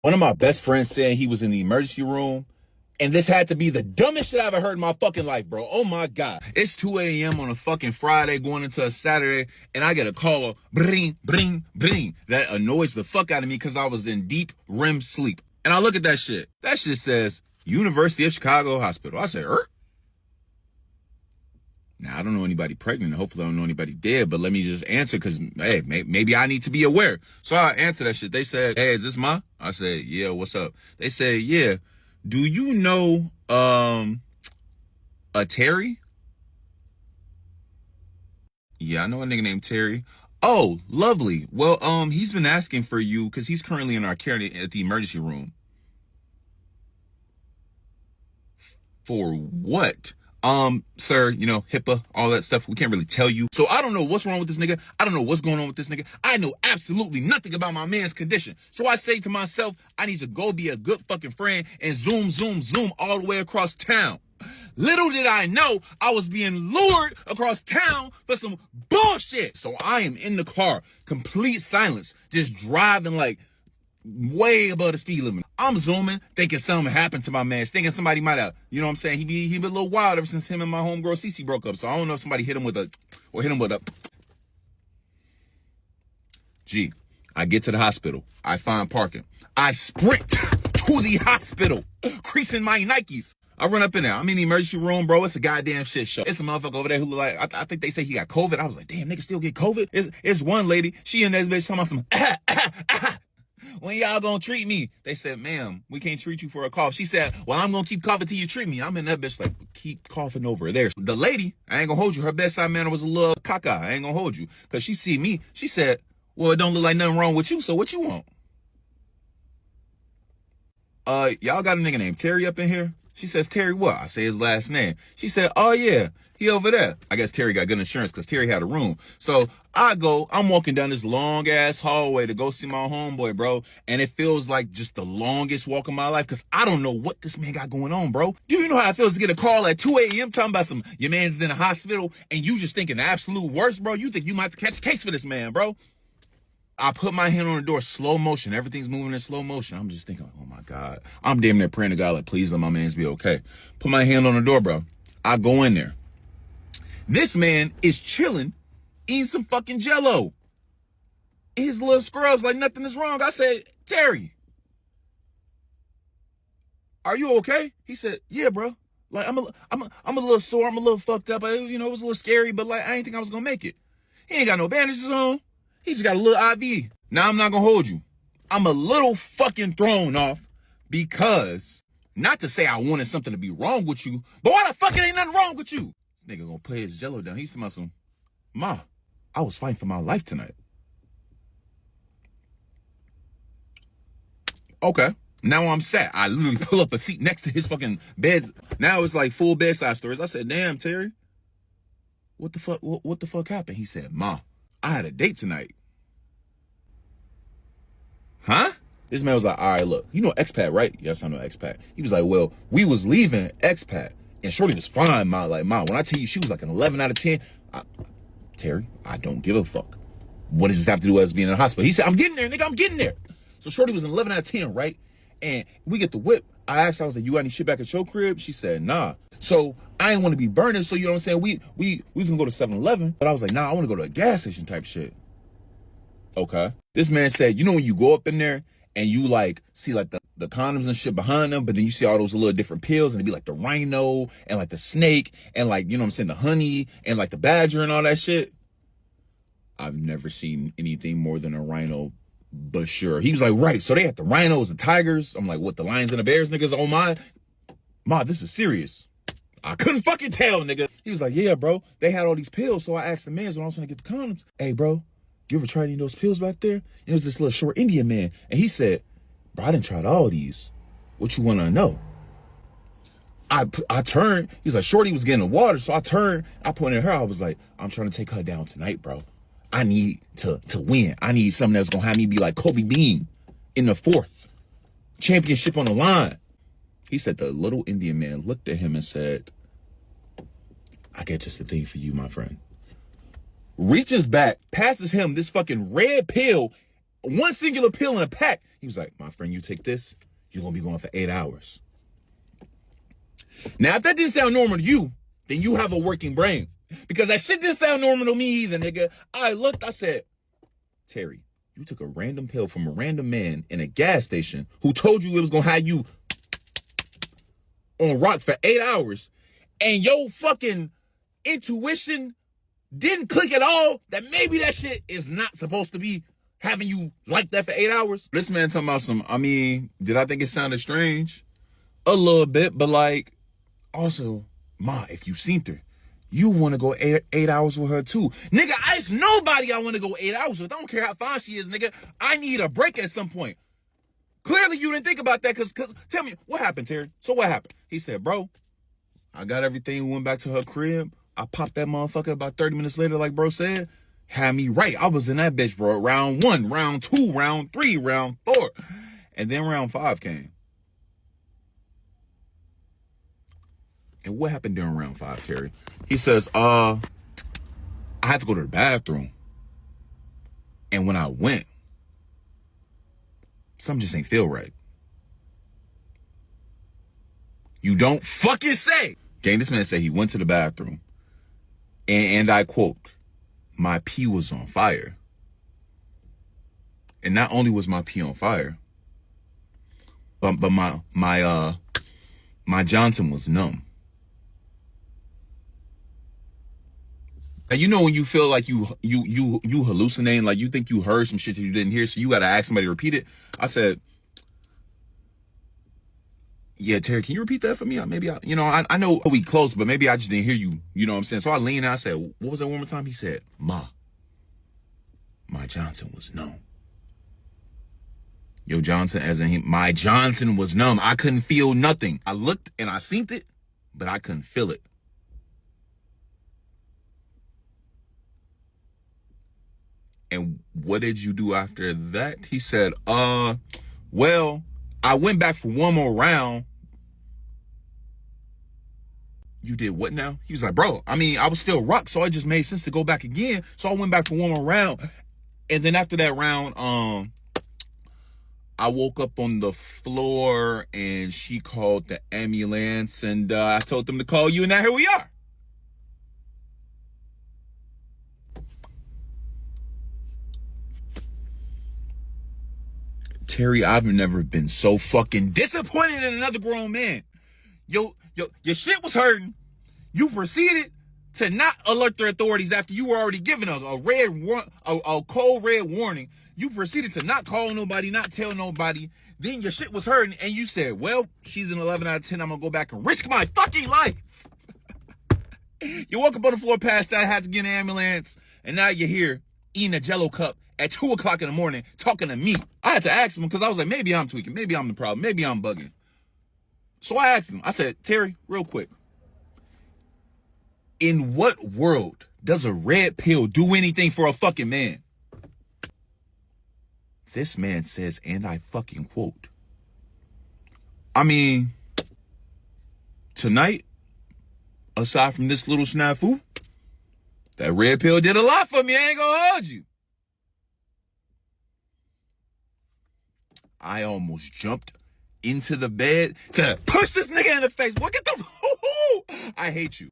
One of my best friends said he was in the emergency room, and this had to be the dumbest shit I ever heard in my fucking life, bro. Oh my God. It's 2 a.m. on a fucking Friday going into a Saturday, and I get a call, bring, bring, bring. That annoys the fuck out of me because I was in deep REM sleep. And I look at that shit. That shit says University of Chicago Hospital. I said, Now, I don't know anybody pregnant. Hopefully, I don't know anybody dead, but let me just answer because, hey, maybe I need to be aware. So I answered that shit. They said, hey, is this Ma? I said, yeah, what's up? They said, yeah. Do you know a Terry? Yeah, I know a nigga named Terry. Oh, lovely. Well, he's been asking for you because he's currently in our care at the emergency room. For what? Sir, you know, HIPAA, all that stuff. We can't really tell you. So I don't know what's wrong with this nigga. I don't know what's going on with this nigga. I know absolutely nothing about my man's condition. So I say to myself, I need to go be a good fucking friend and zoom, zoom, zoom all the way across town. Little did I know I was being lured across town for some bullshit. So I am in the car, complete silence, just driving like way above the speed limit. I'm zooming, thinking something happened to my man, thinking somebody might have, you know what I'm saying? He been a little wild ever since him and my homegirl Cece broke up. So I don't know if somebody hit him with a. Gee, I get to the hospital. I find parking. I sprint to the hospital, creasing my Nikes. I run up in there. I'm in the emergency room, bro. It's a goddamn shit show. It's a motherfucker over there who look like, I think they say he got COVID. I was like, damn, niggas still get COVID? It's one lady. She in that bitch talking about some, when y'all gonna treat me? They said, ma'am, we can't treat you for a cough. She said, well, I'm gonna keep coughing till you treat me. I'm in that bitch like, keep coughing over there. The lady, I ain't gonna hold you. Her bedside manner was a little caca. I ain't gonna hold you. Cause she see me. She said, well, it don't look like nothing wrong with you. So what you want? Y'all got a nigga named Terry up in here? She says, Terry what? I say his last name. She said, oh yeah, he over there. I guess Terry got good insurance because Terry had a room. So I'm walking down this long ass hallway to go see my homeboy, bro. And it feels like just the longest walk of my life because I don't know what this man got going on, bro. Do you know how it feels to get a call at 2 a.m. talking about your man's in the hospital and you just thinking the absolute worst, bro? You think you might catch a case for this man, bro? I put my hand on the door, slow motion. Everything's moving in slow motion. I'm just thinking, oh my God. I'm damn near praying to God, like, please let my man's be okay. Put my hand on the door, bro. I go in there. This man is chilling, eating some fucking Jello. His little scrubs like nothing is wrong. I said, Terry, are you okay? He said, yeah, bro. Like, I'm a little sore. I'm a little fucked up. You know, it was a little scary, but like, I didn't think I was going to make it. He ain't got no bandages on. He just got a little IV. Now I'm not gonna hold you. I'm a little fucking thrown off because, not to say I wanted something to be wrong with you, but why the fuck it ain't nothing wrong with you? This nigga gonna put his Jello down. He's talking some, Ma, I was fighting for my life tonight. Okay. Now I'm sat. I literally pull up a seat next to his fucking beds. Now it's like full bedside stories. I said, damn, Terry, what the fuck happened? He said, Ma, I had a date tonight. Huh? This man was like, all right, look, you know expat, right? Yes, I know expat. He was like, well, we was leaving expat, and Shorty was fine, Ma. Like, Ma, when I tell you she was like an 11 out of 10, Terry, I don't give a fuck. What does this have to do with us being in the hospital? He said, I'm getting there, nigga, I'm getting there. So Shorty was an 11 out of 10, right? And we get the whip. I asked her, I was like, you got any shit back at your crib? She said, nah. So I didn't want to be burning, so you know what I'm saying? We was gonna go to 7-Eleven, but I was like, nah, I want to go to a gas station type shit. Okay. This man said, you know when you go up in there and you like see like the condoms and shit behind them, but then you see all those little different pills and it'd be like the rhino and like the snake and like, you know what I'm saying, the honey and like the badger and all that shit. I've never seen anything more than a rhino, but sure. He was like, right, so they had the rhinos and tigers. I'm like, what, the lions and the bears, niggas? Oh my. Ma, this is serious. I couldn't fucking tell, nigga. He was like, yeah, bro, they had all these pills. So I asked the man when I was trying to get the condoms, hey, bro, you ever tried any of those pills back there? And it was this little short Indian man. And he said, bro, I done tried all these. What you want to know? I turned. He was like, Shorty was getting the water. So I turned. I pointed at her. I was like, I'm trying to take her down tonight, bro. I need to win. I need something that's going to have me be like Kobe Bean in the fourth. Championship on the line. He said the little Indian man looked at him and said, I got just the thing for you, my friend. Reaches back, passes him this fucking red pill, one singular pill in a pack. He was like, my friend, you take this, you're going to be going for 8 hours. Now, if that didn't sound normal to you, then you have a working brain. Because that shit didn't sound normal to me either, nigga. I looked, I said, Terry, you took a random pill from a random man in a gas station who told you it was going to have you on rock for 8 hours, and your fucking intuition didn't click at all that maybe that shit is not supposed to be having you like that for 8 hours. This man talking about some, did I think it sounded strange? A little bit, but like, also, Ma, if you seen her, you want to go eight hours with her too. Nigga, it's nobody I want to go 8 hours with. I don't care how fine she is, nigga. I need a break at some point. Clearly you didn't think about that, cause tell me, what happened, Terry? So what happened? He said, bro, I got everything, went back to her crib. I popped that motherfucker about 30 minutes later, like bro said. Had me right. I was in that bitch, bro. Round 1, round 2, round 3, round 4. And then round 5 came. And what happened during round 5, Terry? He says, I had to go to the bathroom. And when I went, something just ain't feel right. You don't fucking say. Gang, this man said he went to the bathroom. And I quote, my pee was on fire. And not only was my pee on fire, but my Johnson was numb. And you know when you feel like you hallucinating, like you think you heard some shit that you didn't hear, so you gotta ask somebody to repeat it. I said, yeah, Terry, can you repeat that for me? Maybe I know we close, but maybe I just didn't hear you. You know what I'm saying? So I leaned and I said, what was that one more time? He said, Ma, my Johnson was numb. Yo, Johnson, as in my Johnson was numb. I couldn't feel nothing. I looked and I seen it, but I couldn't feel it. And what did you do after that? He said, well, I went back for one more round. You did what now? He was like, bro, I was still rocked, so it just made sense to go back again. So I went back for one more round. And then after that round, I woke up on the floor and she called the ambulance and I told them to call you, and now here we are. Terry, I've never been so fucking disappointed in another grown man. Your shit was hurting. You proceeded to not alert the authorities after you were already given a cold red warning. You proceeded to not call nobody, not tell nobody. Then your shit was hurting and you said, well, she's an 11 out of 10. I'm gonna go back and risk my fucking life. You woke up on the floor past that, had to get an ambulance, and now you're here eating a Jell-O cup at 2 o'clock in the morning talking to me. I had to ask him because I was like, maybe I'm tweaking. Maybe I'm the problem. Maybe I'm bugging. So I asked him, I said, Terry, real quick, in what world does a red pill do anything for a fucking man? This man says, and I fucking quote, tonight, aside from this little snafu, that red pill did a lot for me. I ain't gonna hold you. I almost jumped into the bed to push this nigga in the face. Boy, get the I hate you.